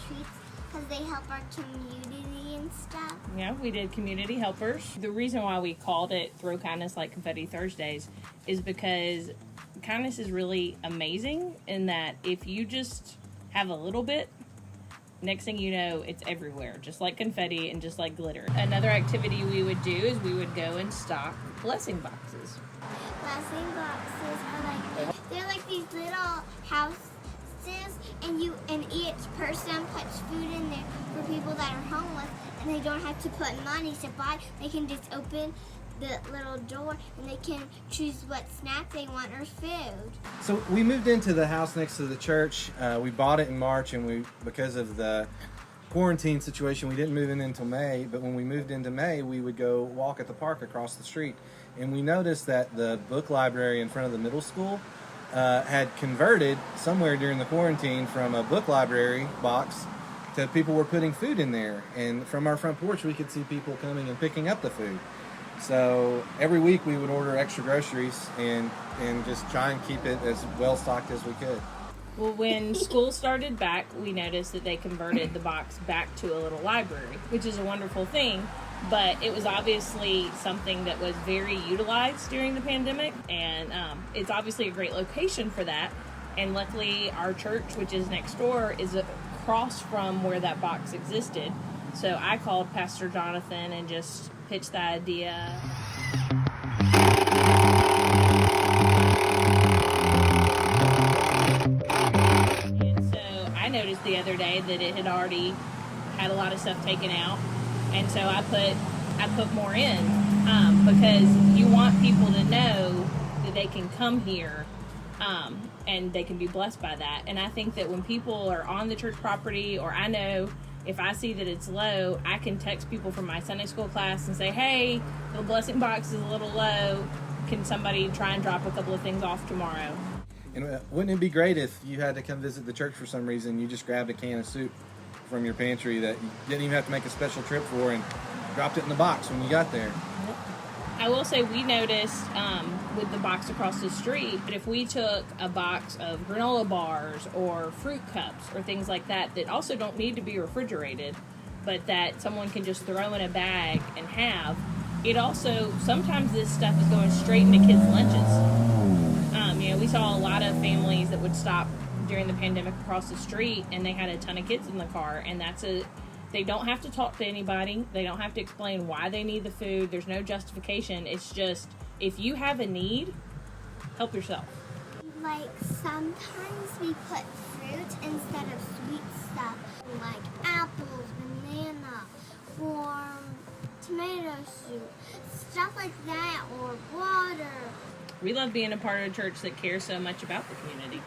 treats because they help our community and stuff. Yeah, we did community helpers. The reason why we called it Throw Kindness Like Confetti Thursdays is because kindness is really amazing in that if you just have a little bit, next thing you know, it's everywhere, just like confetti and just like glitter. Another activity we would do is we would go and stock blessing boxes. Blessing boxes are they're like these little houses, and each person puts food in there for people that are homeless, and they don't have to put money to buy. They can just open the little door and they can choose what snack they want or food. So we moved into the house next to the church. We bought it in March, and because of the quarantine situation, we didn't move in until May. But when we moved into May, we would go walk at the park across the street, and we noticed that the book library in front of the middle school had converted somewhere during the quarantine from a book library box to people were putting food in there. And from our front porch, we could see people coming and picking up the food. So every week we would order extra groceries and just try and keep it as well stocked as we could. Well, when school started back, we noticed that they converted the box back to a little library, which is a wonderful thing, but it was obviously something that was very utilized during the pandemic, and it's obviously a great location for that. And luckily, our church, which is next door, is across from where that box existed. So I called Pastor Jonathan and just pitched the idea. And so I noticed the other day that it had already had a lot of stuff taken out, and so I put more in because you want people to know that they can come here and they can be blessed by that. And I think that when people are on the church property, or I know if I see that it's low, I can text people from my Sunday school class and say, hey, the blessing box is a little low. Can somebody try and drop a couple of things off tomorrow? And wouldn't it be great if you had to come visit the church for some reason, you just grabbed a can of soup from your pantry that you didn't even have to make a special trip for and dropped it in the box when you got there? I will say we noticed with the box across the street that if we took a box of granola bars or fruit cups or things like that that also don't need to be refrigerated, but that someone can just throw in a bag and have, it also, sometimes this stuff is going straight into kids' lunches. We saw a lot of families that would stop during the pandemic across the street, and they had a ton of kids in the car, and they don't have to talk to anybody. They don't have to explain why they need the food. There's no justification. It's just, if you have a need, help yourself. Like sometimes we put fruit instead of sweet stuff, like apples, banana, or tomato soup, stuff like that, or water. We love being a part of a church that cares so much about the community.